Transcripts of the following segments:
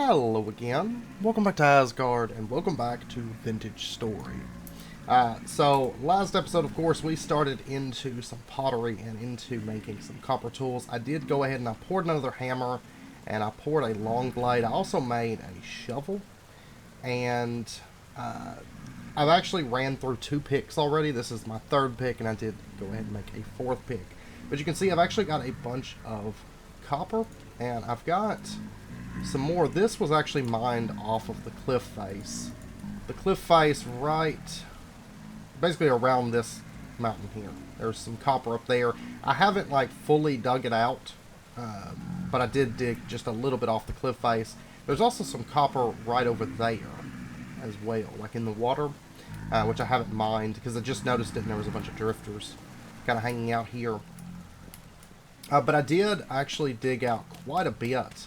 Hello again. Welcome back to Asgard, and welcome back to Vintage Story. So, last episode, of course, we started into some pottery and into making some copper tools. I did go ahead and I poured another hammer, and I poured a long blade. I also made a shovel, and I've actually ran through 2 picks already. This is my 3rd pick, and I did go ahead and make a 4th pick. But you can see I've actually got a bunch of copper, and I've got some more. This was actually mined off of the cliff face. The cliff face right basically around this mountain here. There's some copper up there. I haven't like fully dug it out, but I did dig just a little bit off the cliff face. There's also some copper right over there as well, like in the water, which I haven't mined because I just noticed it and there was a bunch of drifters kind of hanging out here. But I did actually dig out quite a bit.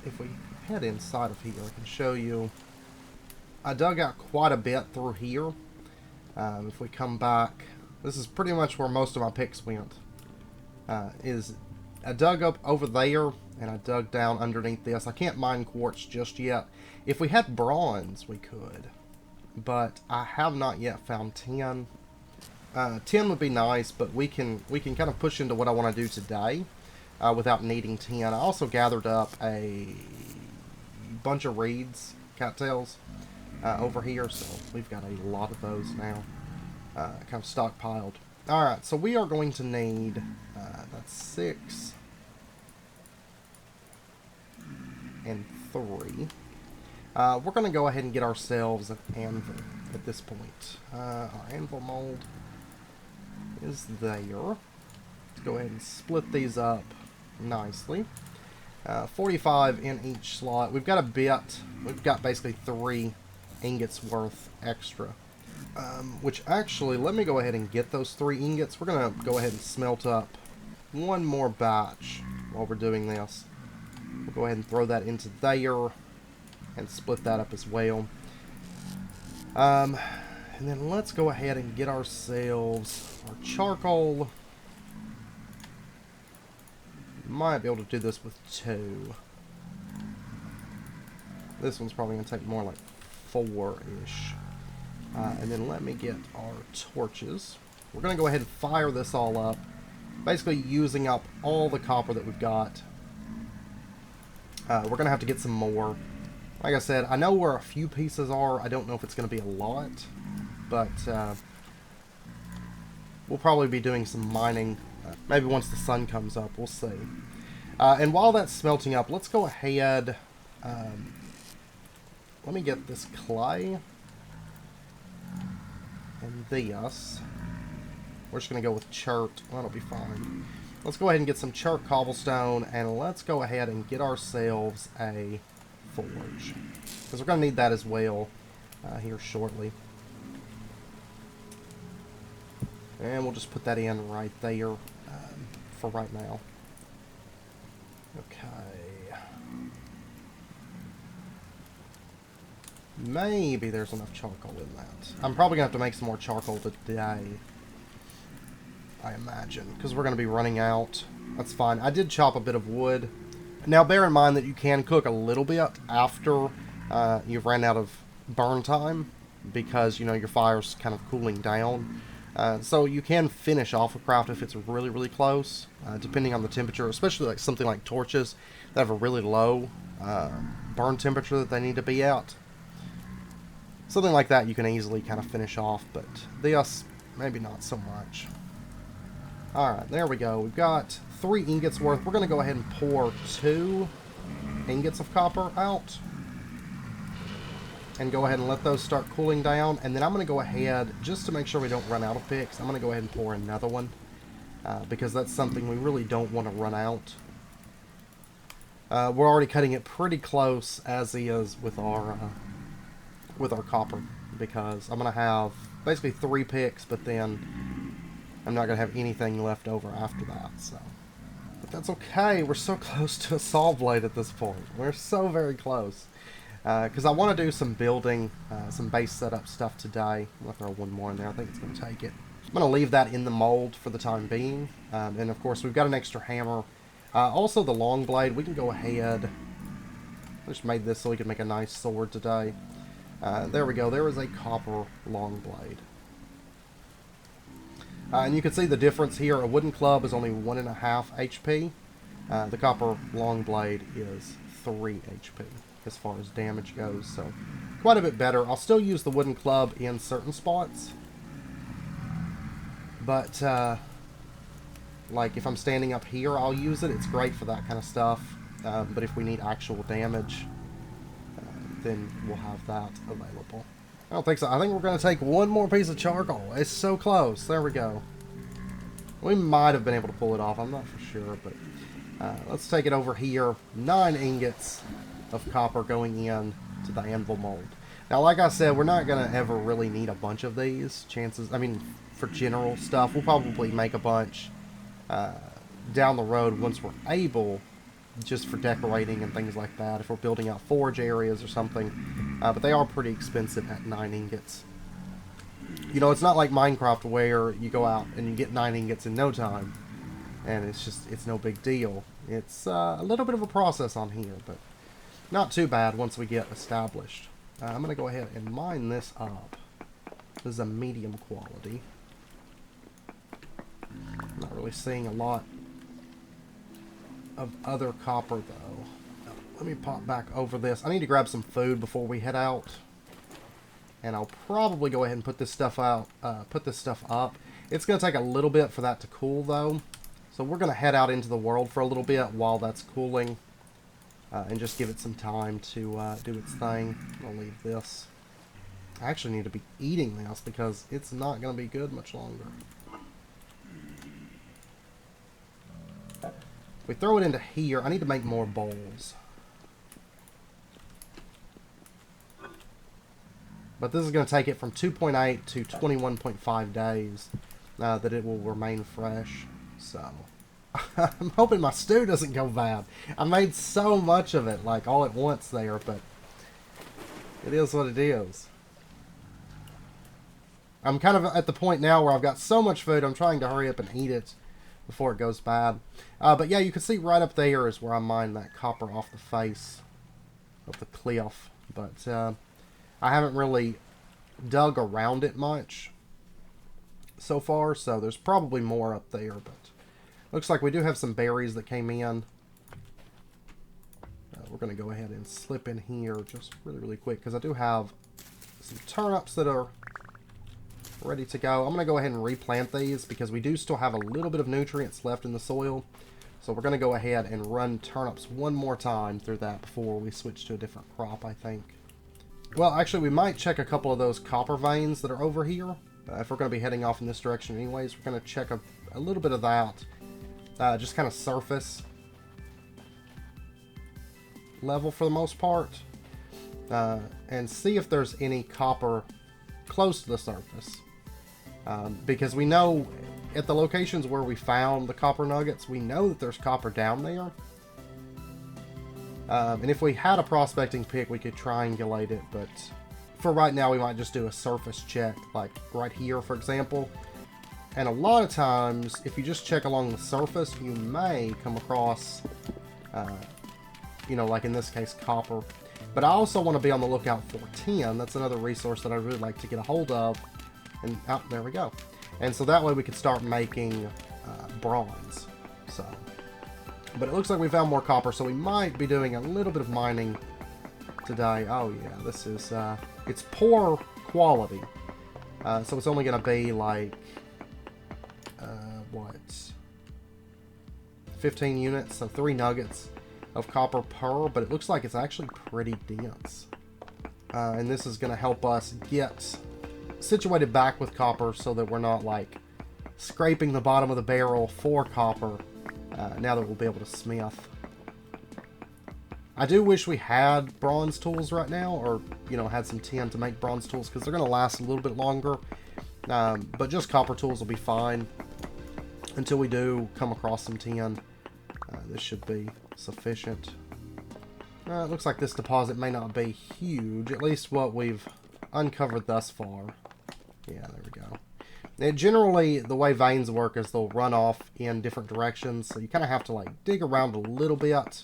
If we head inside of here, I can show you. I dug out quite a bit through here. If we come back, this is pretty much where most of my picks went. I dug up over there, and I dug down underneath this. I can't mine quartz just yet. If we had bronze, we could. But I have not yet found tin. 10 would be nice, but we can kind of push into what I want to do today. Without needing tin. I also gathered up a bunch of reeds, cattails, over here, so we've got a lot of those now, kind of stockpiled. Alright, so we are going to need, that's 6 and 3. We're going to go ahead and get ourselves an anvil at this point. Our anvil mold is there. Let's go ahead and split these up nicely. 45 in each slot. We've got a bit. We've got basically 3 ingots worth extra. Which actually, let me go ahead and get those 3 ingots. We're going to go ahead and smelt up one more batch while we're doing this. We'll go ahead and throw that into there and split that up as well. And then let's go ahead and get ourselves our charcoal. Might be able to do this with 2. This one's probably going to take more like 4-ish. And then let me get our torches. We're going to go ahead and fire this all up. Basically using up all the copper that we've got. We're going to have to get some more. Like I said, I know where a few pieces are. I don't know if it's going to be a lot. But we'll probably be doing some mining. Maybe once the sun comes up, we'll see. And while that's smelting up, let's go ahead. Let me get this clay. And this. We're just going to go with chert. That'll be fine. Let's go ahead and get some chert cobblestone. And let's go ahead and get ourselves a forge. Because we're going to need that as well here shortly. And we'll just put that in right there for right now. Okay. Maybe there's enough charcoal in that. I'm probably going to have to make some more charcoal today, I imagine, because we're going to be running out. That's fine. I did chop a bit of wood. Now, bear in mind that you can cook a little bit after you've ran out of burn time, because, you know, your fire's kind of cooling down. So you can finish off a craft if it's really, really close, depending on the temperature, especially like something like torches that have a really low burn temperature that they need to be at. Something like that you can easily kind of finish off, but this, maybe not so much. Alright, there we go. We've got 3 ingots worth. We're going to go ahead and pour 2 ingots of copper out. And go ahead and let those start cooling down. And then I'm going to go ahead, just to make sure we don't run out of picks, I'm going to go ahead and pour another one. Because that's something we really don't want to run out. We're already cutting it pretty close as is with our copper. Because I'm going to have basically 3 picks, but then I'm not going to have anything left over after that. So, but that's okay. We're so close to a saw blade at this point. We're so very close. Because I want to do some building, some base setup stuff today. I'm going to throw one more in there. I think it's going to take it. I'm going to leave that in the mold for the time being. And of course, we've got an extra hammer. Also, the long blade, we can go ahead just made this so we could make a nice sword today. There we go. There is a copper long blade. And you can see the difference here. A wooden club is only 1.5 HP. The copper long blade is 3 HP as far as damage goes. So quite a bit better. I'll still use the wooden club in certain spots. But like if I'm standing up here, I'll use it. It's great for that kind of stuff. But if we need actual damage, then we'll have that available. I don't think so. I think we're going to take one more piece of charcoal. It's so close. There we go. We might have been able to pull it off. I'm not for sure, but let's take it over here. 9 ingots of copper going in to the anvil mold. Now, like I said, we're not going to ever really need a bunch of these. For general stuff, we'll probably make a bunch down the road once we're able, just for decorating and things like that, if we're building out forge areas or something. But they are pretty expensive at 9 ingots. You know, it's not like Minecraft where you go out and you get 9 ingots in no time, and it's no big deal. It's a little bit of a process on here, but not too bad once we get established. I'm going to go ahead and mine this up. This is a medium quality. I'm not really seeing a lot of other copper though. Let me pop back over this. I need to grab some food before we head out, and I'll probably go ahead and put this stuff out. Put this stuff up. It's going to take a little bit for that to cool though, so we're going to head out into the world for a little bit while that's cooling, and just give it some time to do its thing. I'll leave this. I actually need to be eating this because it's not going to be good much longer. We throw it into here. I need to make more bowls. But this is going to take it from 2.8 to 21.5 days that it will remain fresh. So, I'm hoping my stew doesn't go bad. I made so much of it, like, all at once there, but it is what it is. I'm kind of at the point now where I've got so much food, I'm trying to hurry up and eat it before it goes bad. But yeah, you can see right up there is where I mined that copper off the face of the cliff. But I haven't really dug around it much so far, so there's probably more up there. But looks like we do have some berries that came in. We're going to go ahead and slip in here just really quick, because I do have some turnips that are ready to go. I'm going to go ahead and replant these because we do still have a little bit of nutrients left in the soil. So we're going to go ahead and run turnips one more time through that before we switch to a different crop, I think. Well, actually, we might check a couple of those copper veins that are over here. If we're going to be heading off in this direction anyways, we're going to check a little bit of that. Just kind of surface level for the most part. And see if there's any copper close to the surface. Because we know at the locations where we found the copper nuggets, we know that there's copper down there. And if we had a prospecting pick, we could triangulate it, but for right now, we might just do a surface check, like right here, for example. And a lot of times, if you just check along the surface, you may come across, you know, like in this case, copper. But I also want to be on the lookout for tin. That's another resource that I really like to get a hold of. And there we go. And so that way we could start making bronze. So, but it looks like we found more copper, so we might be doing a little bit of mining today. Oh yeah, this is it's poor quality. So it's only going to be like what, 15 units, so 3 nuggets of copper per, but it looks like it's actually pretty dense. And this is going to help us get situated back with copper so that we're not like scraping the bottom of the barrel for copper now that we'll be able to smith. I do wish we had bronze tools right now, or you know, had some tin to make bronze tools, because they're going to last a little bit longer. But just copper tools will be fine until we do come across some tin. This should be sufficient. It looks like this deposit may not be huge, at least what we've uncovered thus far. Yeah, there we go. And generally, the way veins work is they'll run off in different directions, so you kind of have to like dig around a little bit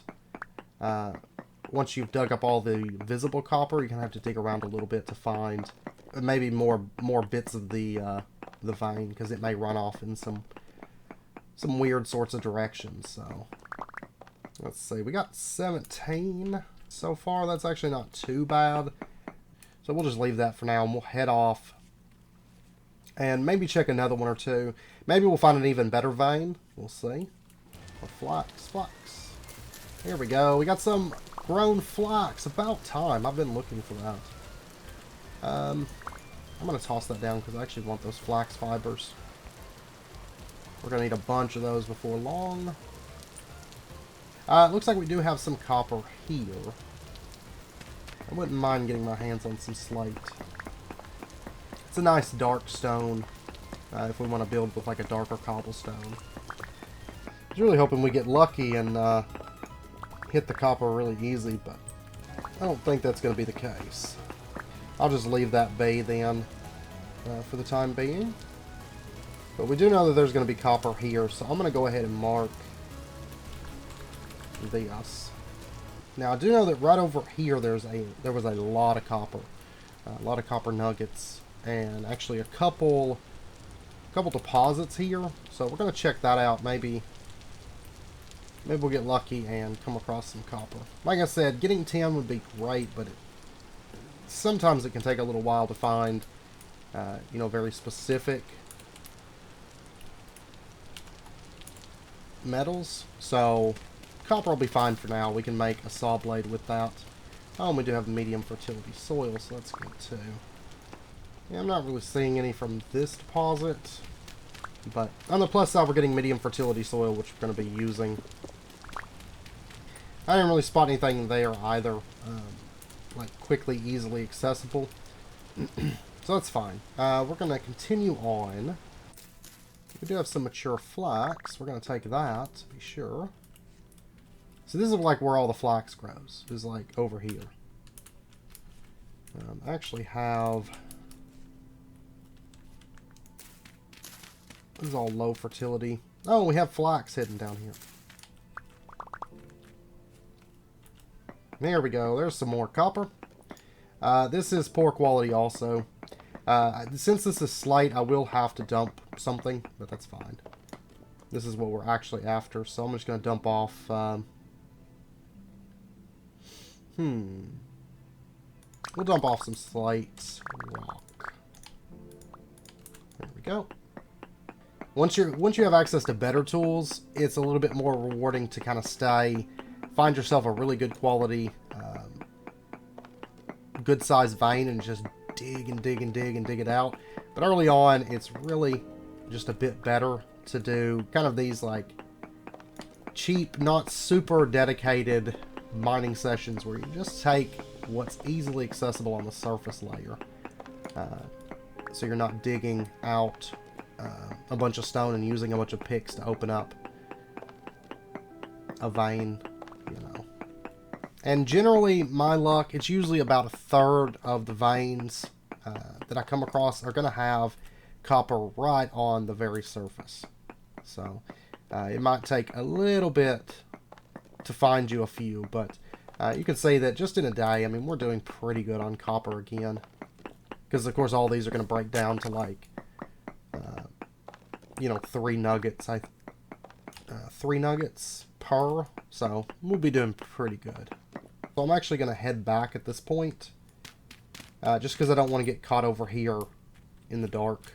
once you've dug up all the visible copper, you're gonna have to dig around a little bit to find maybe more bits of the vein, because it may run off in some weird sorts of directions. So let's see, we got 17 so far. That's actually not too bad. So we'll just leave that for now, and we'll head off and maybe check another one or two. Maybe we'll find an even better vein. We'll see. Or flax. Here we go. We got some grown flax. About time. I've been looking for that. I'm going to toss that down because I actually want those flax fibers. We're going to need a bunch of those before long. It looks like we do have some copper here. I wouldn't mind getting my hands on some slate. It's a nice dark stone if we want to build with like a darker cobblestone. I was really hoping we get lucky and hit the copper really easy, but I don't think that's going to be the case. I'll just leave that be then for the time being. But we do know that there's going to be copper here, so I'm going to go ahead and mark this. Now I do know that right over here there was a lot of copper nuggets, and actually a couple deposits here. So we're going to check that out. Maybe we'll get lucky and come across some copper. Like I said, getting 10 would be great, but sometimes it can take a little while to find, you know, very specific metals. So copper will be fine for now. We can make a saw blade with that. Oh, and we do have medium fertility soil, so that's good too. Yeah, I'm not really seeing any from this deposit, but on the plus side, we're getting medium fertility soil, which we're going to be using. I didn't really spot anything there either, like quickly, easily accessible. So that's fine. We're going to continue on. We do have some mature flax. We're going to take that to be sure. So this is like where all the flax grows. This is like over here. I actually have... This is all low fertility. Oh, we have flax hidden down here. There we go. There's some more copper. This is poor quality also. Since this is slate, I will have to dump something, but that's fine. This is what we're actually after, so I'm just going to dump off... We'll dump off some slate rock. There we go. Once you have access to better tools, it's a little bit more rewarding to kind of find yourself a really good quality, good sized vein and just dig and dig and dig and dig it out. But early on, it's really just a bit better to do kind of these like cheap, not super dedicated mining sessions where you just take what's easily accessible on the surface layer. So you're not digging out a bunch of stone and using a bunch of picks to open up a vein, you know. And generally, my luck, it's usually about a third of the veins that I come across are going to have copper right on the very surface. So it might take a little bit to find you a few, but you can say that just in a day, I mean, we're doing pretty good on copper again. Because, of course, all these are going to break down to, like, you know, 3 nuggets. 3 nuggets per, so we'll be doing pretty good. So I'm actually going to head back at this point, just because I don't want to get caught over here in the dark.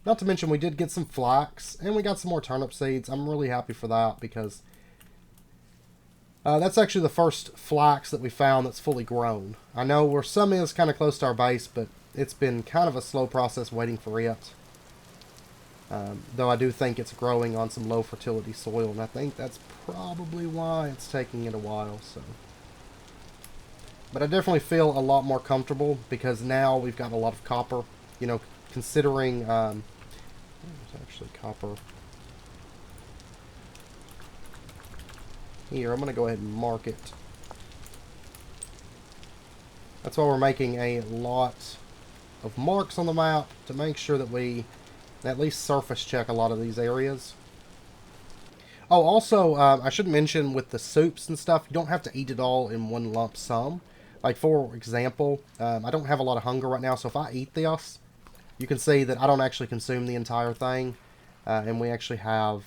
Not to mention we did get some flax, and we got some more turnip seeds. I'm really happy for that, because that's actually the first flax that we found that's fully grown. I know where some is kind of close to our base, but it's been kind of a slow process waiting for it. Though I do think it's growing on some low fertility soil, and I think that's probably why it's taking it a while. So, but I definitely feel a lot more comfortable because now we've got a lot of copper. You know, considering there's actually copper here. I'm going to go ahead and mark it. That's why we're making a lot of marks on the map to make sure that we at least surface check a lot of these areas. Oh, also, I should mention with the soups and stuff, you don't have to eat it all in one lump sum. Like, for example, I don't have a lot of hunger right now, so if I eat this, you can see that I don't actually consume the entire thing. And we actually have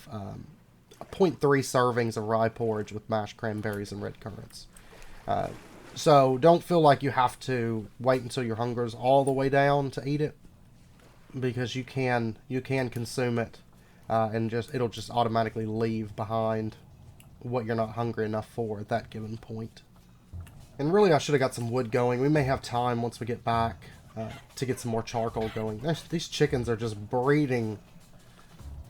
0.3 servings of rye porridge with mashed cranberries and red currants. So don't feel like you have to wait until your hunger is all the way down to eat it, because you can consume it, and it'll just automatically leave behind what you're not hungry enough for at that given point. And really, I should have got some wood going. We may have time once we get back to get some more charcoal going. These chickens are just breeding.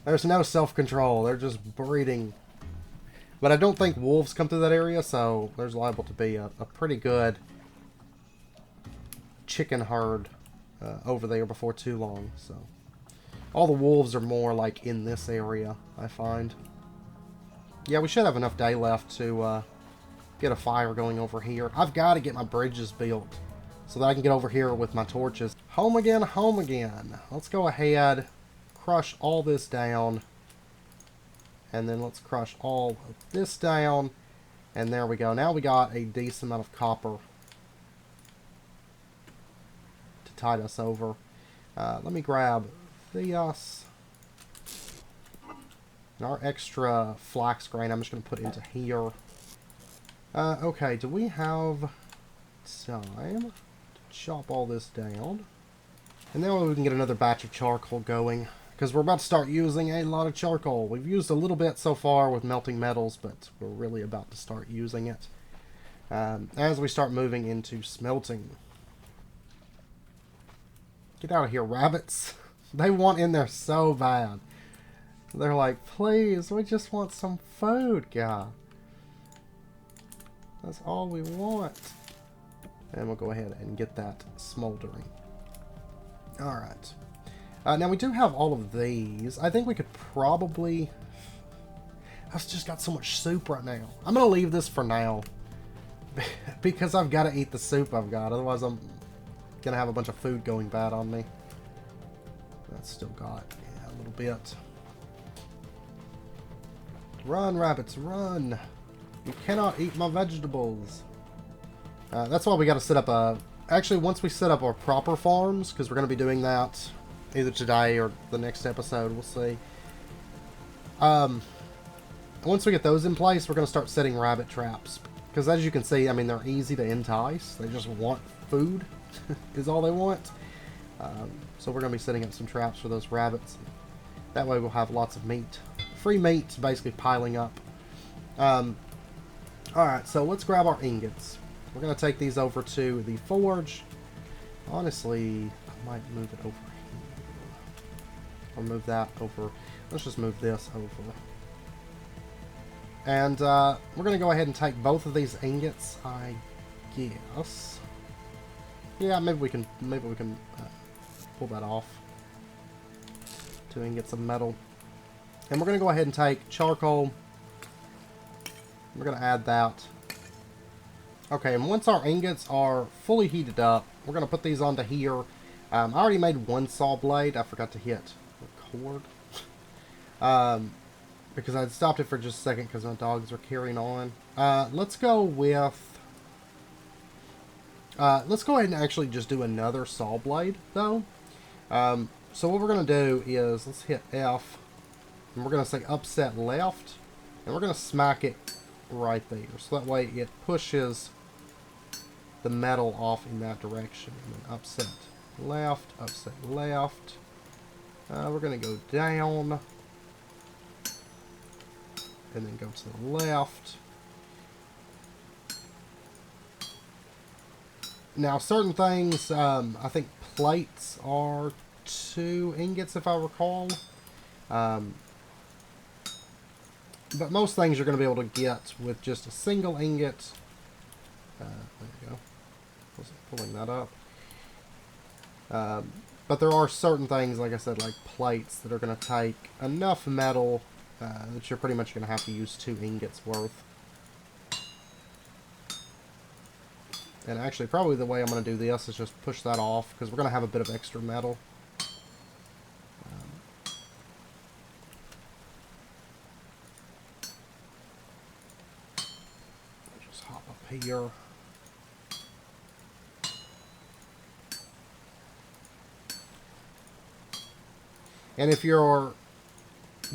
There's no self-control. They're just breeding. But I don't think wolves come through that area, so there's liable to be a pretty good chicken herd over there before too long. So all the wolves are more like in this area, I find. Yeah, we should have enough day left to get a fire going over here. I've got to get my bridges built so that I can get over here with my torches. Home again, home again. Let's go ahead, crush all this down. And then let's crush all of this down. And there we go. Now we got a decent amount of copper to tide us over. Let me grab this. And our extra flax grain I'm just going to put into here. Okay, do we have time to chop all this down? And then we can get another batch of charcoal going, because we're about to start using a lot of charcoal. We've used a little bit so far with melting metals, but we're really about to start using it as we start moving into smelting. Get out of here, rabbits. They want in there so bad. They're like, please, we just want some food, guy. That's all we want. And we'll go ahead and get that smoldering. Alright. Now we do have all of these. I think we could probably... I've just got so much soup right now. I'm going to leave this for now. Because I've got to eat the soup I've got. Otherwise I'm going to have a bunch of food going bad on me. That's still got a little bit. Run, rabbits, run. You cannot eat my vegetables. That's why we got to set up a... Actually, once we set up our proper farms, because we're going to be doing that either today or the next episode, we'll see. Once we get those in place, we're going to start setting rabbit traps. Because as you can see, I mean, they're easy to entice. They just want food, is all they want. So we're going to be setting up some traps for those rabbits. That way we'll have lots of meat. Free meat basically piling up. Alright, so let's grab our ingots. We're going to take these over to the forge. Honestly, I might move it over here. Or move that over. Let's just move this over. And we're going to go ahead and take both of these ingots, I guess. Yeah, maybe we can pull that off. 2 ingots of metal. And we're going to go ahead and take charcoal. We're going to add that. Okay, and once our ingots are fully heated up, we're going to put these onto here. I already made 1 saw blade. I forgot to hit record. Because I'd stopped it for just a second because my dogs were carrying on. Let's go with... let's go ahead and actually just do another saw blade, though. So what we're going to do is, let's hit F. And we're going to say upset left. And we're going to smack it right there. So that way it pushes the metal off in that direction. And then upset left, upset left. We're going to go down. And then go to the left. Now certain things, I think plates are 2 ingots if I recall. But most things you're going to be able to get with just a single ingot. There you go. Wasn't pulling that up. But there are certain things, like I said, like plates, that are going to take enough metal that you're pretty much going to have to use 2 ingots worth. And actually, probably the way I'm going to do this is just push that off, because we're going to have a bit of extra metal. here. And if your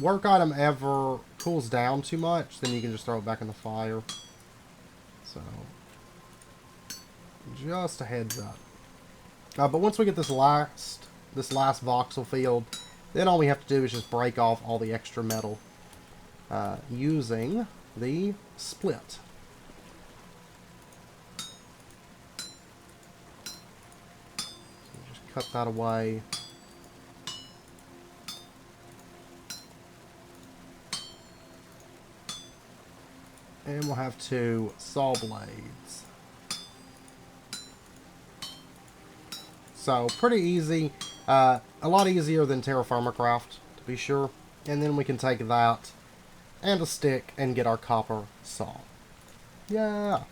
work item ever cools down too much, then you can just throw it back in the fire. So, just a heads up. But once we get this last voxel field, then all we have to do is just break off all the extra metal using the split. So just cut that away. And we'll have 2 saw blades. So, pretty easy. A lot easier than Terra Firma Craft, to be sure. And then we can take that and a stick and get our copper saw. Yeah.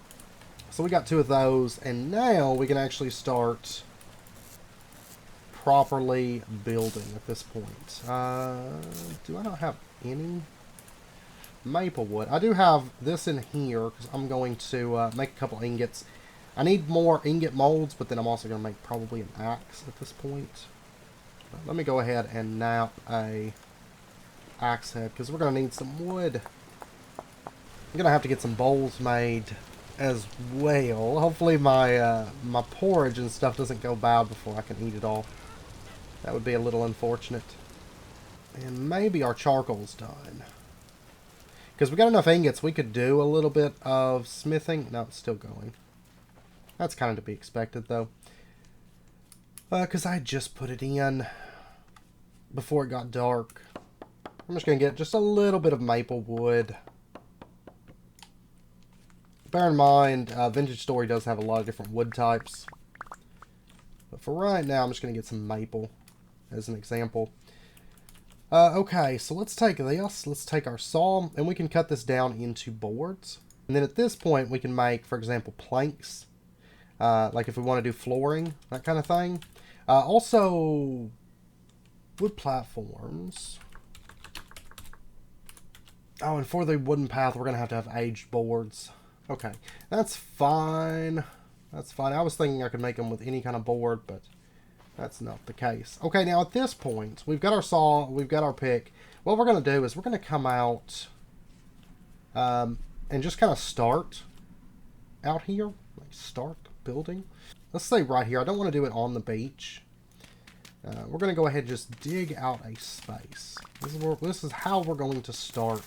So we got 2 of those, and now we can actually start properly building at this point. Do I not have any maple wood? I do have this in here because I'm going to make a couple ingots. I need more ingot molds, but then I'm also going to make probably an axe at this point. But let me go ahead and nap a axe head because we're going to need some wood. I'm going to have to get some bowls made as well. Hopefully my my porridge and stuff doesn't go bad before I can eat it all. That would be a little unfortunate. And maybe our charcoal's done. Because we got enough ingots, we could do a little bit of smithing. No, it's still going. That's kind of to be expected, though. Because I just put it in before it got dark. I'm just going to get just a little bit of maple wood. Bear in mind, Vintage Story does have a lot of different wood types. But for right now, I'm just going to get some maple as an example. Okay, so let's take this. Let's take our saw, and we can cut this down into boards. And then at this point, we can make, for example, planks. Like if we want to do flooring, that kind of thing. Also, wood platforms. Oh, and for the wooden path, we're going to have aged boards. Okay, that's fine. That's fine. I was thinking I could make them with any kind of board, but that's not the case. Okay, now at this point, we've got our saw, we've got our pick. What we're going to do is we're going to come out and just kind of start out here. Like start building. Let's say right here. I don't want to do it on the beach. We're going to go ahead and just dig out a space. This is how we're going to start.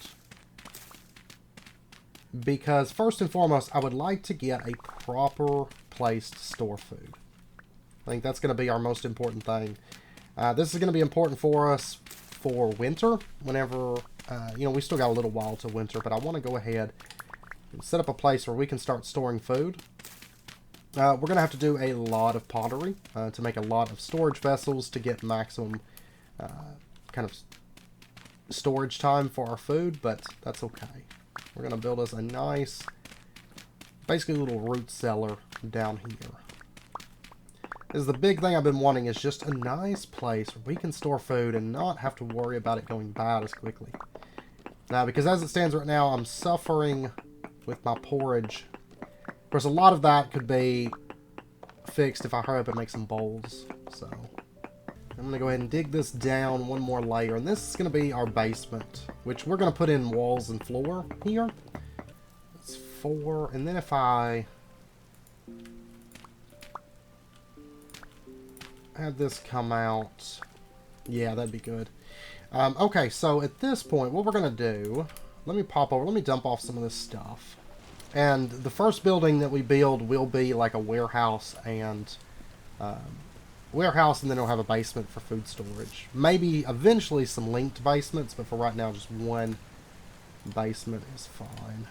Because first and foremost, I would like to get a proper place to store food. I think that's going to be our most important thing. This is going to be important for us for winter. Whenever, you know, we still got a little while to winter, but I want to go ahead and set up a place where we can start storing food. We're going to have to do a lot of pottery to make a lot of storage vessels to get maximum kind of storage time for our food, but that's okay. We're going to build us a nice, basically a little root cellar down here. This is the big thing I've been wanting, is just a nice place where we can store food and not have to worry about it going bad as quickly. Now, because as it stands right now, I'm suffering with my porridge. Of course, a lot of that could be fixed if I hurry up and make some bowls. So, I'm going to go ahead and dig this down one more layer. And this is going to be our basement, which we're going to put in walls and floor here. That's 4. And then if I have this come out, yeah, that'd be good. Okay, so at this point, what we're going to do, let me dump off some of this stuff. And the first building that we build will be like a warehouse and then it'll have a basement for food storage. Maybe eventually some linked basements, but for right now, just one basement is fine.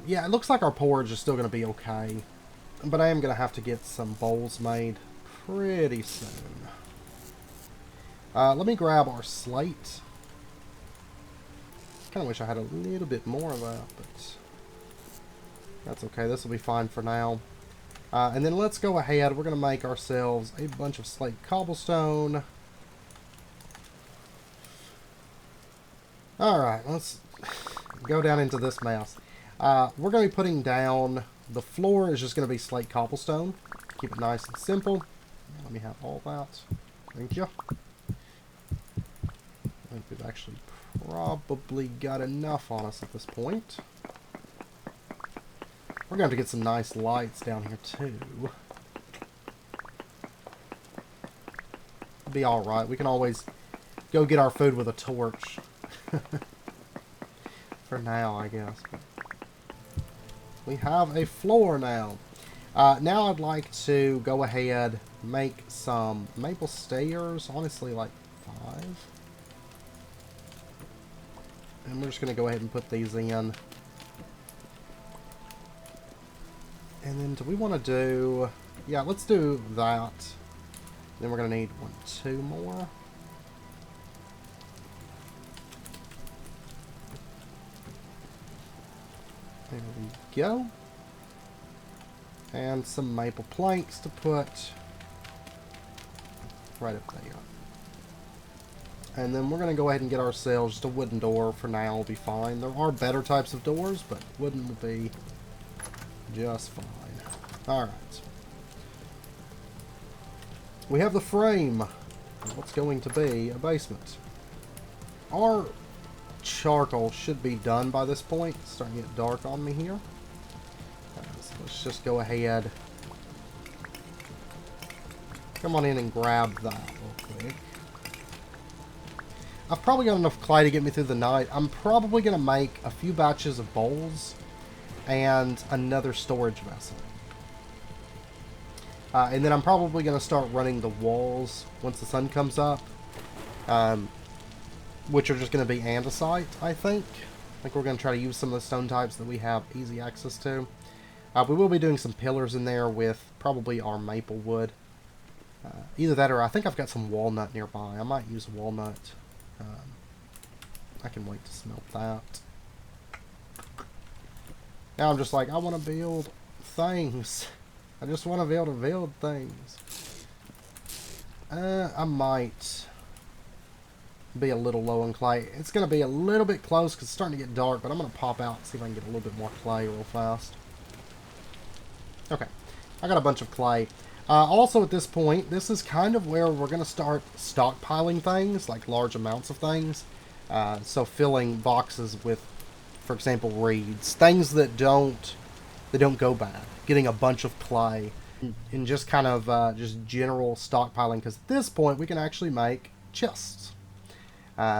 Yeah, it looks like our porridge is still going to be okay. But I am going to have to get some bowls made pretty soon. Let me grab our slate. Kind of wish I had a little bit more of that, but that's okay. This will be fine for now. And then let's go ahead. We're going to make ourselves a bunch of slate cobblestone. Alright, let's go down into this mess. We're going to be putting down, the floor is just going to be slate cobblestone. Keep it nice and simple. Let me have all that. Thank you. I think we've actually probably got enough on us at this point. We're going to have to get some nice lights down here too. Be alright. We can always go get our food with a torch. For now, I guess. But we have a floor now. Now I'd like to go ahead, make some maple stairs. Honestly, like 5. And we're just going to go ahead and put these in. And then do we want to do... Yeah, let's do that. Then we're going to need 1, 2 more. There we go. And some maple planks to put right up there. And then we're going to go ahead and get ourselves just a wooden door for now. Will be fine. There are better types of doors, but wooden will be just fine. Alright. We have the frame of what's going to be a basement. Our charcoal should be done by this point. It's starting to get dark on me here. So let's just go ahead. Come on in and grab that real quick. I've probably got enough clay to get me through the night. I'm probably going to make a few batches of bowls and another storage vessel. And then I'm probably going to start running the walls once the sun comes up. Which are just going to be andesite, I think. I think we're going to try to use some of the stone types that we have easy access to. We will be doing some pillars in there with probably our maple wood. Either that or I think I've got some walnut nearby. I might use walnut. I can wait to smelt that. Now I'm just like, I want to build things. I just want to be able to build things. I might be a little low on clay. It's going to be a little bit close because it's starting to get dark, but I'm going to pop out and see if I can get a little bit more clay real fast. Okay. I got a bunch of clay. Also at this point, this is kind of where we're going to start stockpiling things, like large amounts of things. So filling boxes with, for example, reeds. Things that don't go bad. Getting a bunch of clay. And just kind of just general stockpiling. Because at this point, we can actually make chests.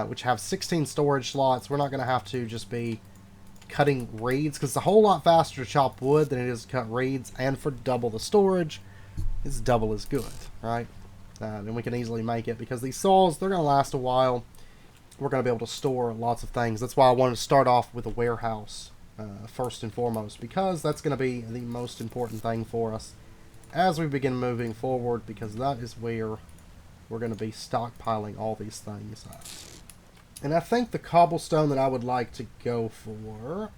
Which have 16 storage slots. We're not going to have to just be cutting reeds. Because it's a whole lot faster to chop wood than it is to cut reeds. And for double the storage, it's double as good, right? And we can easily make it because these saws, they're going to last a while. We're going to be able to store lots of things. That's why I wanted to start off with a warehouse first and foremost, because that's going to be the most important thing for us as we begin moving forward, because that is where we're going to be stockpiling all these things at. And I think the cobblestone that I would like to go for,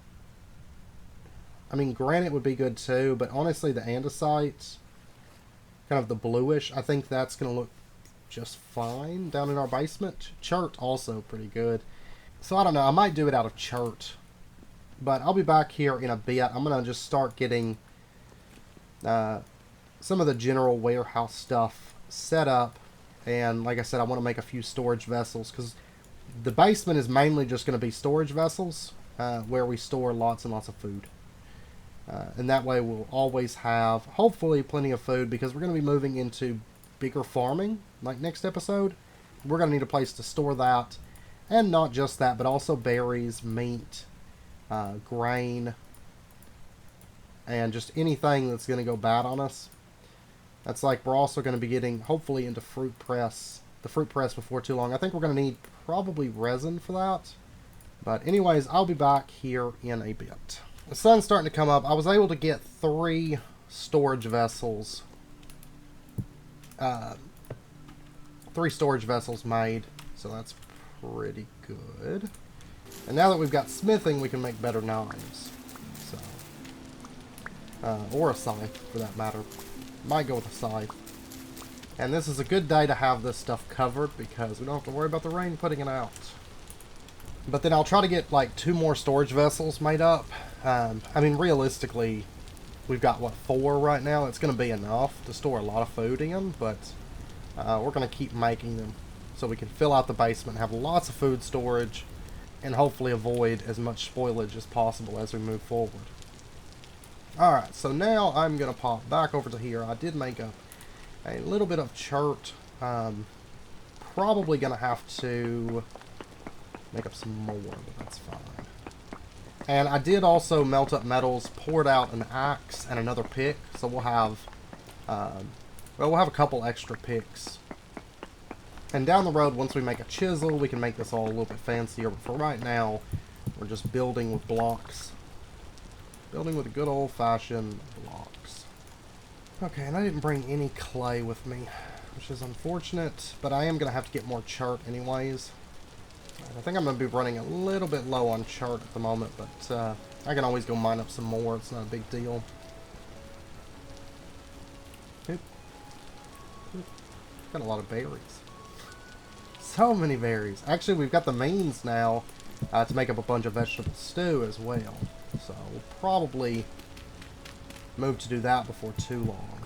I mean, granite would be good too, but honestly the andesite, kind of the bluish, I think that's going to look just fine down in our basement. Chert also pretty good. So I don't know, I might do it out of chert. But I'll be back here in a bit. I'm going to just start getting some of the general warehouse stuff set up. And like I said, I want to make a few storage vessels because the basement is mainly just going to be storage vessels where we store lots and lots of food. And that way we'll always have, hopefully, plenty of food because we're going to be moving into bigger farming, like next episode. We're going to need a place to store that. And not just that, but also berries, meat, grain, and just anything that's going to go bad on us. That's like we're also going to be getting, hopefully, into the fruit press before too long. I think we're going to need probably resin for that. But anyways, I'll be back here in a bit. The sun's starting to come up. I was able to get 3 storage vessels. 3 storage vessels made. So that's pretty good. And now that we've got smithing, we can make better knives. So, or a scythe, for that matter. Might go with a scythe. And this is a good day to have this stuff covered because we don't have to worry about the rain putting it out. But then I'll try to get like 2 more storage vessels made up I mean, realistically, we've got, what, 4 right now? It's going to be enough to store a lot of food in, but we're going to keep making them so we can fill out the basement, have lots of food storage, and hopefully avoid as much spoilage as possible as we move forward. Alright, so now I'm going to pop back over to here. I did make up a little bit of chert. Probably going to have to make up some more, but that's fine. And I did also melt up metals, poured out an axe and another pick, so we'll have, well, we'll have a couple extra picks. And down the road, once we make a chisel, we can make this all a little bit fancier, but for right now, we're just building with blocks. Building with good old-fashioned blocks. Okay, and I didn't bring any clay with me, which is unfortunate, but I am going to have to get more chert anyways. I think I'm going to be running a little bit low on chart at the moment, but I can always go mine up some more. It's not a big deal. Oop. Oop. Got a lot of berries. So many berries. Actually, we've got the means now to make up a bunch of vegetable stew as well. So we'll probably move to do that before too long.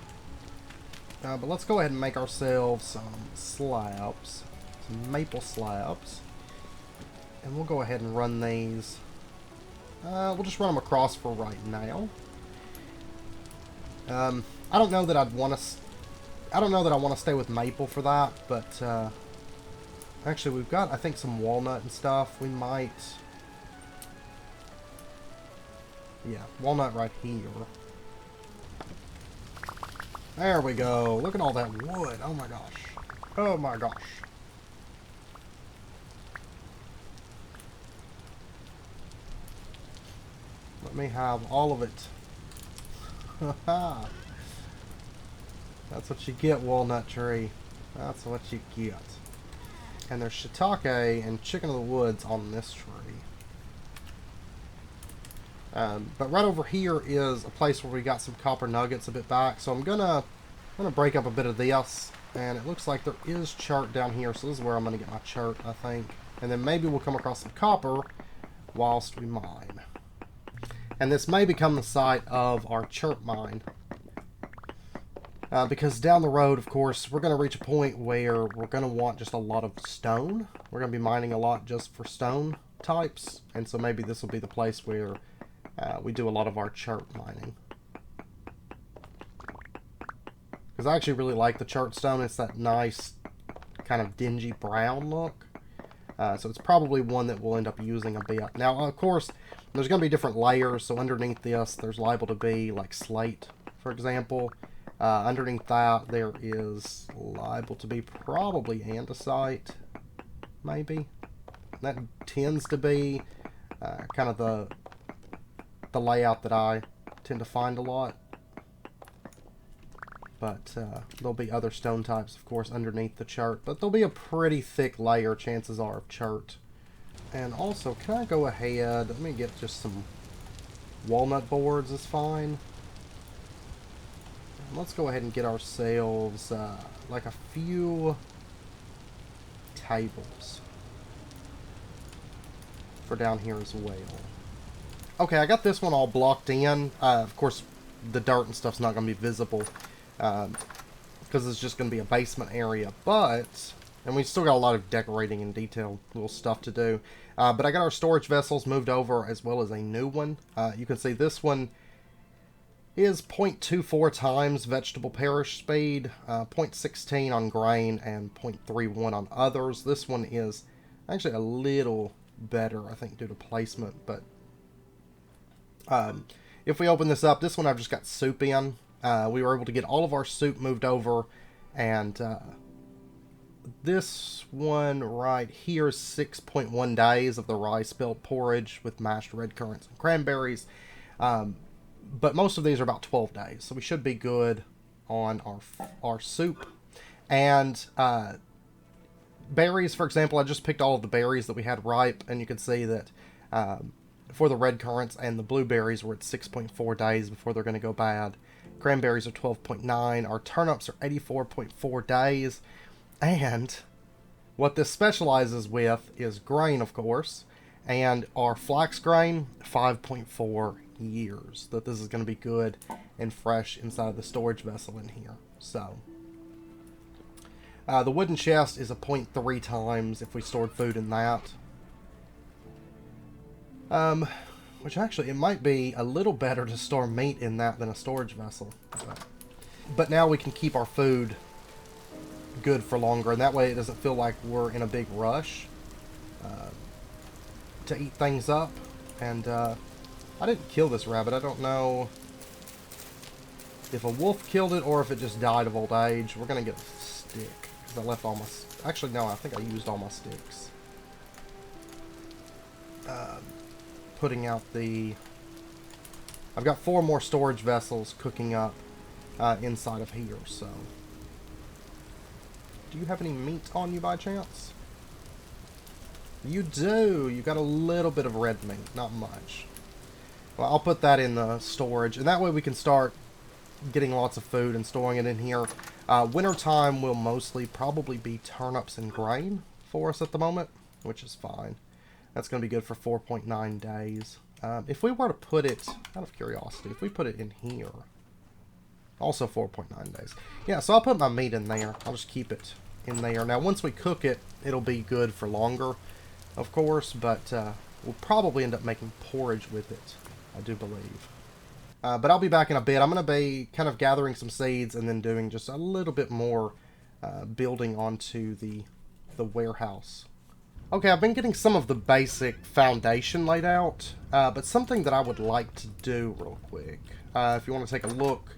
But let's go ahead and make ourselves some slabs. Some maple slabs. And we'll go ahead and run these. We'll just run them across for right now. I don't know that I'd want to. I don't know that I want to stay with maple for that, but actually, we've got, I think, some walnut and stuff. We might. Yeah, walnut right here. There we go. Look at all that wood. Oh my gosh. Oh my gosh. Let me have all of it. Haha. That's what you get, walnut tree. That's what you get. And there's shiitake and chicken of the woods on this tree. But right over here is a place where we got some copper nuggets a bit back. So I'm gonna break up a bit of this. And it looks like there is chert down here. So this is where I'm gonna get my chert, I think. And then maybe we'll come across some copper whilst we mine. And this may become the site of our chert mine. Because down the road, of course, we're going to reach a point where we're going to want just a lot of stone. We're going to be mining a lot just for stone types. And so maybe this will be the place where we do a lot of our chert mining. Because I actually really like the chert stone. It's that nice kind of dingy brown look. So it's probably one that we'll end up using a bit. Now, of course, there's going to be different layers. So underneath this, there's liable to be like slate, for example. Underneath that, there is liable to be probably andesite, maybe. That tends to be kind of the layout that I tend to find a lot. But there'll be other stone types, of course, underneath the chert. But there'll be a pretty thick layer, chances are, of chert. And also, can I go ahead, let me get just some walnut boards is fine. Let's go ahead and get ourselves like a few tables for down here as well. Okay, I got this one all blocked in. Of course, the dirt and stuff's not going to be visible because it's just going to be a basement area. But, and we still got a lot of decorating and detailed little stuff to do. But I got our storage vessels moved over as well as a new one. You can see this one is 0.24 times vegetable perish speed, 0.16 on grain, and 0.31 on others. This one is actually a little better, I think, due to placement. But if we open this up, this one I've just got soup in. We were able to get all of our soup moved over, and this one right here is 6.1 days of the rice built porridge with mashed red currants and cranberries. But most of these are about 12 days, so we should be good on our soup. And berries, for example, I just picked all of the berries that we had ripe, and you can see that for the red currants and the blueberries, we're at 6.4 days before they're going to go bad. Cranberries are 12.9. Our turnips are 84.4 days. And what this specializes with is grain, of course. And our flax grain, 5.4 years that this is going to be good and fresh inside of the storage vessel in here. So, the wooden chest is a 0.3 times if we stored food in that. Which actually, it might be a little better to store meat in that than a storage vessel. But now we can keep our food good for longer, and that way it doesn't feel like we're in a big rush to eat things up. And I didn't kill this rabbit. I don't know if a wolf killed it or if it just died of old age. We're gonna get a stick because I left all my... Actually, no, I think I used all my sticks. Putting out the... I've got 4 more storage vessels cooking up inside of here, so... Do you have any meat on you by chance? You do! You got a little bit of red meat, not much. Well, I'll put that in the storage, and that way we can start getting lots of food and storing it in here. Wintertime will mostly probably be turnips and grain for us at the moment, which is fine. That's going to be good for 4.9 days. If we were to put it, out of curiosity, if we put it in here, also 4.9 days. Yeah, so I'll put my meat in there. I'll just keep it in there. Now, once we cook it, it'll be good for longer, of course, but we'll probably end up making porridge with it, I do believe. But I'll be back in a bit. I'm going to be kind of gathering some seeds and then doing just a little bit more building onto the warehouse. Okay, I've been getting some of the basic foundation laid out, but something that I would like to do real quick, if you want to take a look,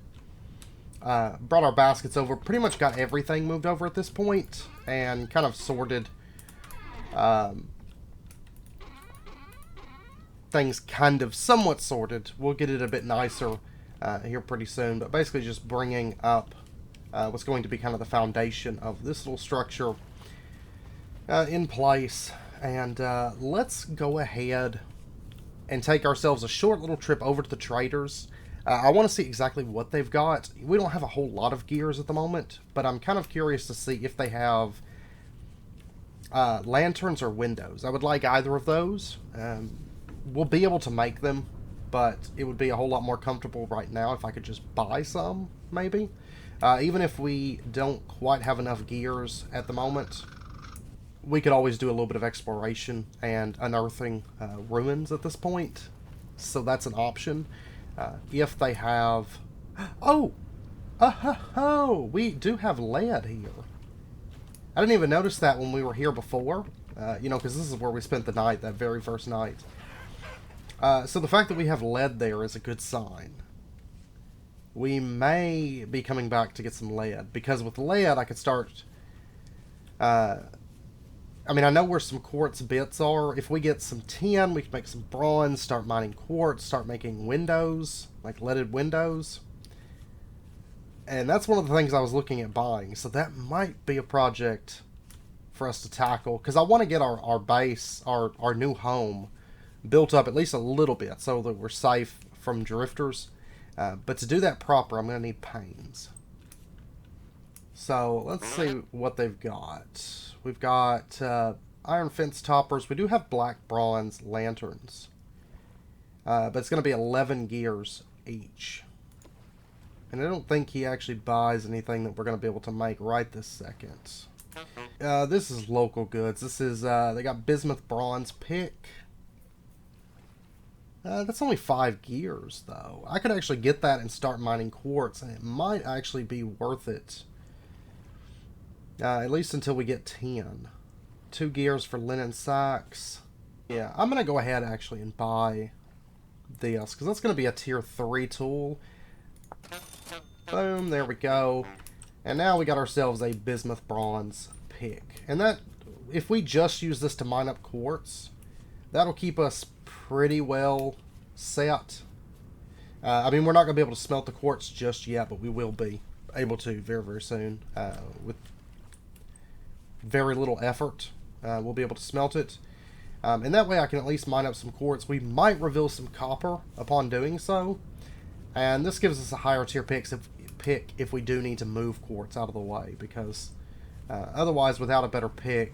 brought our baskets over, pretty much got everything moved over at this point, and kind of sorted things kind of somewhat sorted. We'll get it a bit nicer here pretty soon, but basically just bringing up what's going to be kind of the foundation of this little structure in place. And let's go ahead and take ourselves a short little trip over to the traders. I want to see exactly what they've got. We don't have a whole lot of gears at the moment, but I'm kind of curious to see if they have lanterns or windows. I would like either of those. We'll be able to make them, but it would be a whole lot more comfortable right now if I could just buy some, maybe. Even if we don't quite have enough gears at the moment, we could always do a little bit of exploration and unearthing ruins at this point. So that's an option. If they have... Oh! We do have lead here. I didn't even notice that when we were here before. You know, because this is where we spent the night, that very first night. So the fact that we have lead there is a good sign. We may be coming back to get some lead, because with lead I could start... I mean, I know where some quartz bits are. If we get some tin, we can make some bronze, start mining quartz, start making windows, like leaded windows. And that's one of the things I was looking at buying, so that might be a project for us to tackle, because I want to get our base, our new home, built up at least a little bit so that we're safe from drifters. But to do that proper, I'm going to need panes. So let's see what they've got. We've got iron fence toppers. We do have black bronze lanterns. But it's going to be 11 gears each. And I don't think he actually buys anything that we're going to be able to make right this second. This is local goods. This is, they got bismuth bronze pick. That's only 5 gears, though. I could actually get that and start mining quartz, and it might actually be worth it. At least until we get 10. 2 gears for linen sacks. Yeah, I'm going to go ahead, actually, and buy this, because that's going to be a tier 3 tool. Boom, there we go. And now we got ourselves a bismuth bronze pick. And that, if we just use this to mine up quartz, that'll keep us pretty well set. I mean, we're not going to be able to smelt the quartz just yet, but we will be able to very, very soon. With very little effort, we'll be able to smelt it. And that way I can at least mine up some quartz. We might reveal some copper upon doing so. And this gives us a higher tier pick if we do need to move quartz out of the way. Because otherwise, without a better pick,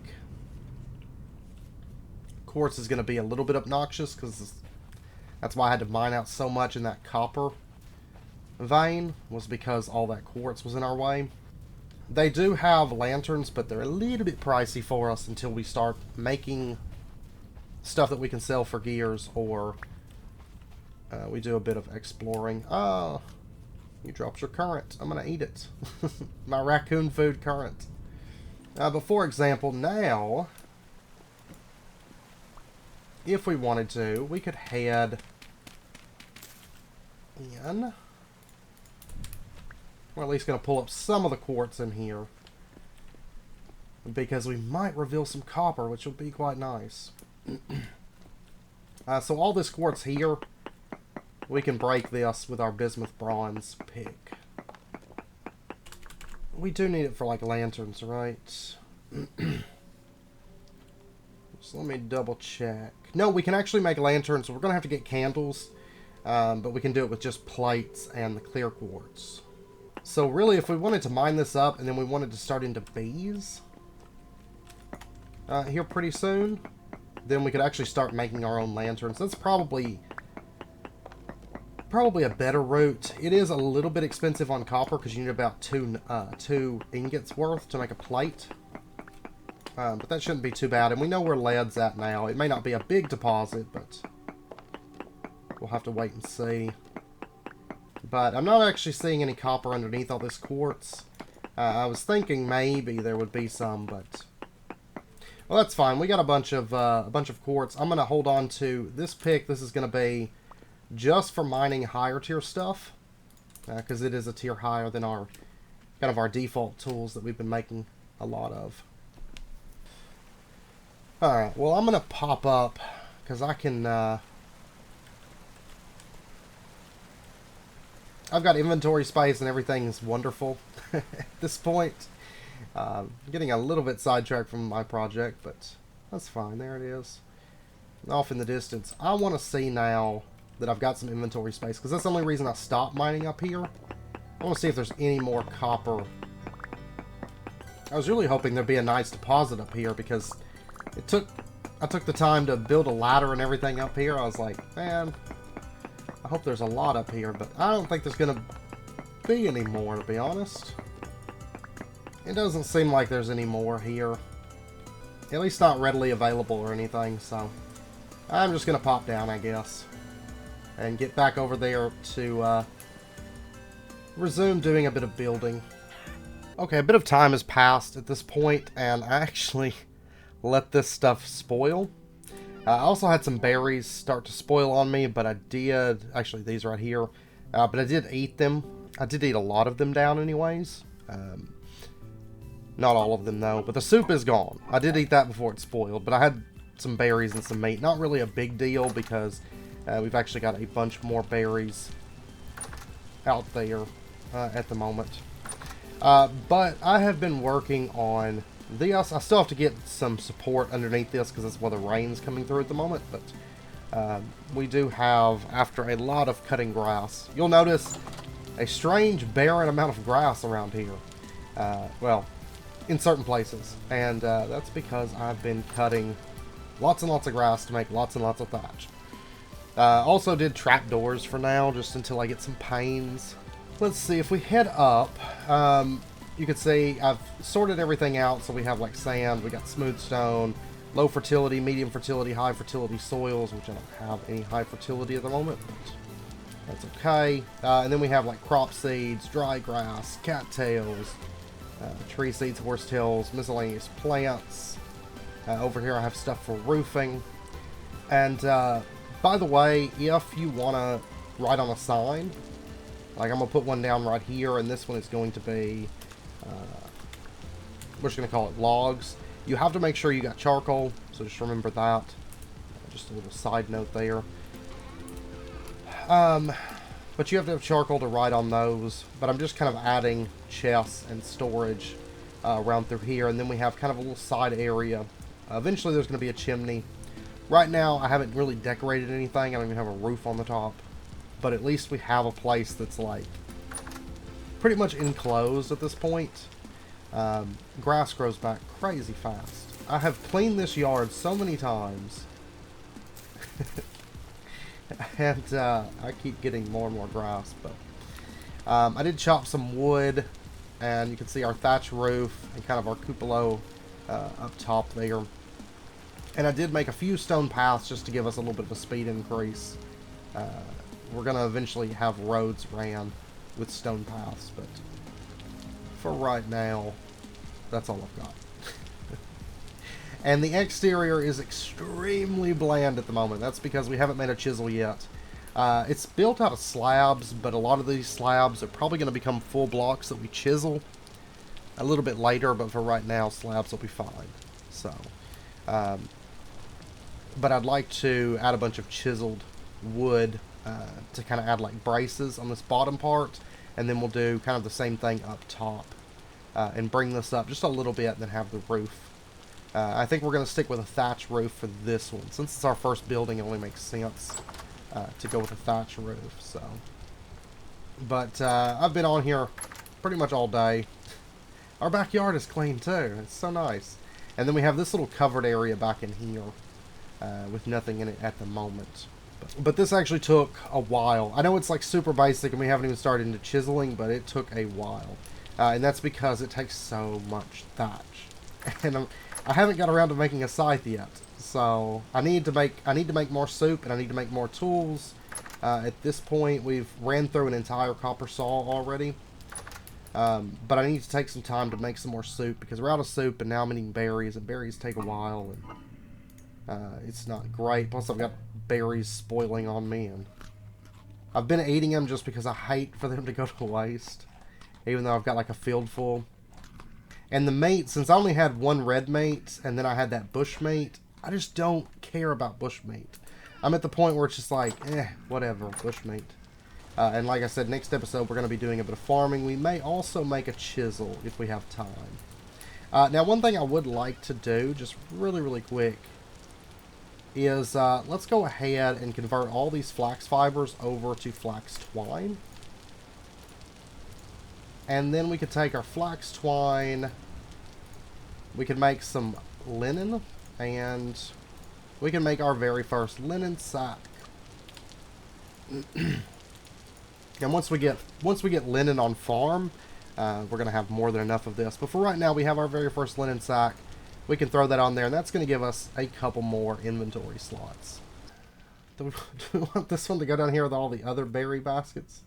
quartz is going to be a little bit obnoxious, because That's why I had to mine out so much in that copper vein, was because all that quartz was in our way. They do have lanterns, but they're a little bit pricey for us until we start making stuff that we can sell for gears, or we do a bit of exploring. Oh, you dropped your currant. I'm going to eat it. My raccoon food currant. But for example, now, if we wanted to, we could head in. We're at least going to pull up some of the quartz in here, because we might reveal some copper, which will be quite nice. So all this quartz here, we can break this with our bismuth bronze pick. We do need it for like lanterns, right? So let me double check. No, we can actually make lanterns, so we're going to have to get candles, but we can do it with just plates and the clear quartz. So really, if we wanted to mine this up and then we wanted to start into bees here pretty soon, then we could actually start making our own lanterns. That's probably a better route. It is a little bit expensive on copper because you need about two ingots worth to make a plate. But that shouldn't be too bad. And we know where lead's at now. It may not be a big deposit, but we'll have to wait and see. But I'm not actually seeing any copper underneath all this quartz. I was thinking maybe there would be some, but well, that's fine. We got a bunch of quartz. I'm gonna hold on to this pick. This is gonna be just for mining higher tier stuff, because it is a tier higher than our kind of our default tools that we've been making a lot of. All right. Well, I'm gonna pop up because I can. I've got inventory space and everything is wonderful at this point. Getting a little bit sidetracked from my project, but that's fine. There it is. Off in the distance. I want to see now that I've got some inventory space, because that's the only reason I stopped mining up here. I want to see if there's any more copper. I was really hoping there'd be a nice deposit up here, because I took the time to build a ladder and everything up here. I was like, man, I hope there's a lot up here, but I don't think there's going to be any more, to be honest. It doesn't seem like there's any more here. At least not readily available or anything, so I'm just going to pop down, I guess, and get back over there to resume doing a bit of building. Okay, a bit of time has passed at this point, and I actually let this stuff spoil. I also had some berries start to spoil on me, but I did, actually these right here, but I did eat them. I did eat a lot of them down anyways. Not all of them though, but the soup is gone. I did eat that before it spoiled, but I had some berries and some meat. Not really a big deal, because we've actually got a bunch more berries out there at the moment. But I have been working on this. I still have to get some support underneath this, because that's where the rain's coming through at the moment. But we do have, after a lot of cutting grass, you'll notice a strange barren amount of grass around here. Well, in certain places. And that's because I've been cutting lots and lots of grass to make lots and lots of thatch. Also did trapdoors for now, just until I get some panes. Let's see, if we head up, you can see I've sorted everything out. So we have like sand, we got smooth stone, low fertility, medium fertility, high fertility soils, which I don't have any high fertility at the moment, but that's okay. And then we have like crop seeds, dry grass, cattails, tree seeds, horsetails, miscellaneous plants. Over here I have stuff for roofing. And by the way, if you want to write on a sign, like I'm going to put one down right here, and this one is going to be, we're just going to call it logs. You have to make sure you got charcoal, so just remember that. Just a little side note there. But you have to have charcoal to write on those. But I'm just kind of adding chests and storage around through here. And then we have kind of a little side area. Eventually there's going to be a chimney. Right now I haven't really decorated anything. I don't even have a roof on the top. But at least we have a place that's like pretty much enclosed at this point. Grass grows back crazy fast. I have cleaned this yard so many times. And I keep getting more and more grass, but I did chop some wood, and you can see our thatch roof and kind of our cupola up top there. And I did make a few stone paths just to give us a little bit of a speed increase. We're going to eventually have roads ran with stone paths, but for right now, that's all I've got. And the exterior is extremely bland at the moment. That's because we haven't made a chisel yet. It's built out of slabs, but a lot of these slabs are probably going to become full blocks that we chisel a little bit later, but for right now, slabs will be fine. So, but I'd like to add a bunch of chiseled wood to kind of add like braces on this bottom part, and then we'll do kind of the same thing up top and bring this up just a little bit and then have the roof. I think we're going to stick with a thatch roof for this one. Since it's our first building, it only makes sense to go with a thatch roof. So, but I've been on here pretty much all day. Our backyard is clean too. It's so nice. And then we have this little covered area back in here with nothing in it at the moment. But this actually took a while. I know it's like super basic and we haven't even started into chiseling, but it took a while. And that's because it takes so much thatch. And I haven't got around to making a scythe yet, so I need to make more soup, and I need to make more tools. At this point, we've ran through an entire copper saw already, but I need to take some time to make some more soup because we're out of soup, and now I'm eating berries, and berries take a while, and it's not great. Plus, I've got berries spoiling on me, and I've been eating them just because I hate for them to go to waste, even though I've got like a field full. And the mate, since I only had one red mate, and then I had that bush mate, I just don't care about bush mate. I'm at the point where it's just like, whatever, bush mate. And like I said, next episode we're going to be doing a bit of farming. We may also make a chisel if we have time. Now, one thing I would like to do, just really, really quick, is let's go ahead and convert all these flax fibers over to flax twine. And then we could take our flax twine, we could make some linen, and we can make our very first linen sack. And once we get linen on farm, we're going to have more than enough of this. But for right now, we have our very first linen sack. We can throw that on there, and that's going to give us a couple more inventory slots. Do we want this one to go down here with all the other berry baskets?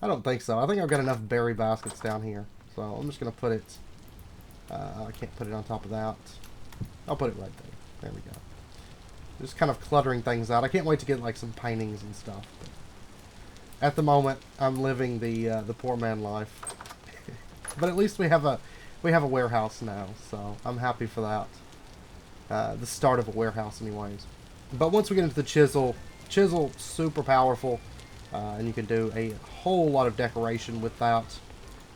I don't think so. I think I've got enough berry baskets down here. So I'm just going to put it... I can't put it on top of that. I'll put it right there. There we go. Just kind of cluttering things out. I can't wait to get like some paintings and stuff. But at the moment, I'm living the poor man life. But at least we have a warehouse now. So I'm happy for that. The start of a warehouse anyways. But once we get into the chisel super powerful. And you can do a whole lot of decoration with that.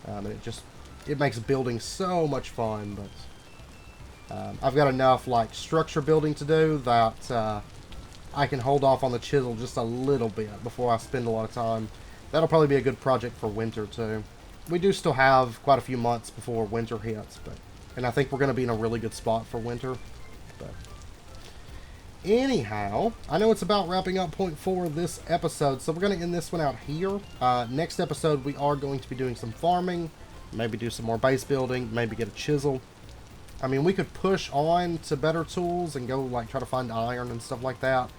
And it makes building so much fun. But I've got enough like structure building to do that I can hold off on the chisel just a little bit before I spend a lot of time. That'll probably be a good project for winter too. We do still have quite a few months before winter hits, and I think we're going to be in a really good spot for winter. But anyhow, I know it's about wrapping up point 4 of this episode, so we're going to end this one out here. Next episode, we are going to be doing some farming, maybe do some more base building, maybe get a chisel. I mean, we could push on to better tools and go, like, try to find iron and stuff like that,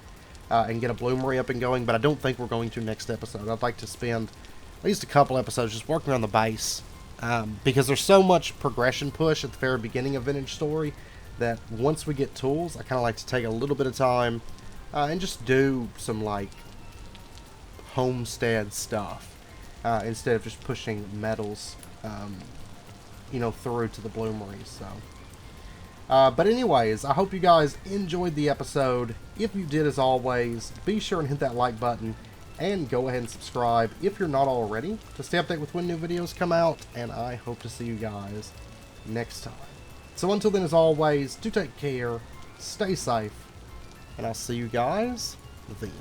and get a bloomery up and going, but I don't think we're going to next episode. I'd like to spend at least a couple episodes just working on the base, because there's so much progression push at the very beginning of Vintage Story that once we get tools, I kind of like to take a little bit of time and just do some, like, homestead stuff instead of just pushing metals, you know, through to the bloomery. So, but anyways, I hope you guys enjoyed the episode. If you did, as always, be sure and hit that like button and go ahead and subscribe if you're not already to stay updated with when new videos come out, and I hope to see you guys next time. So until then, as always, do take care, stay safe, and I'll see you guys then.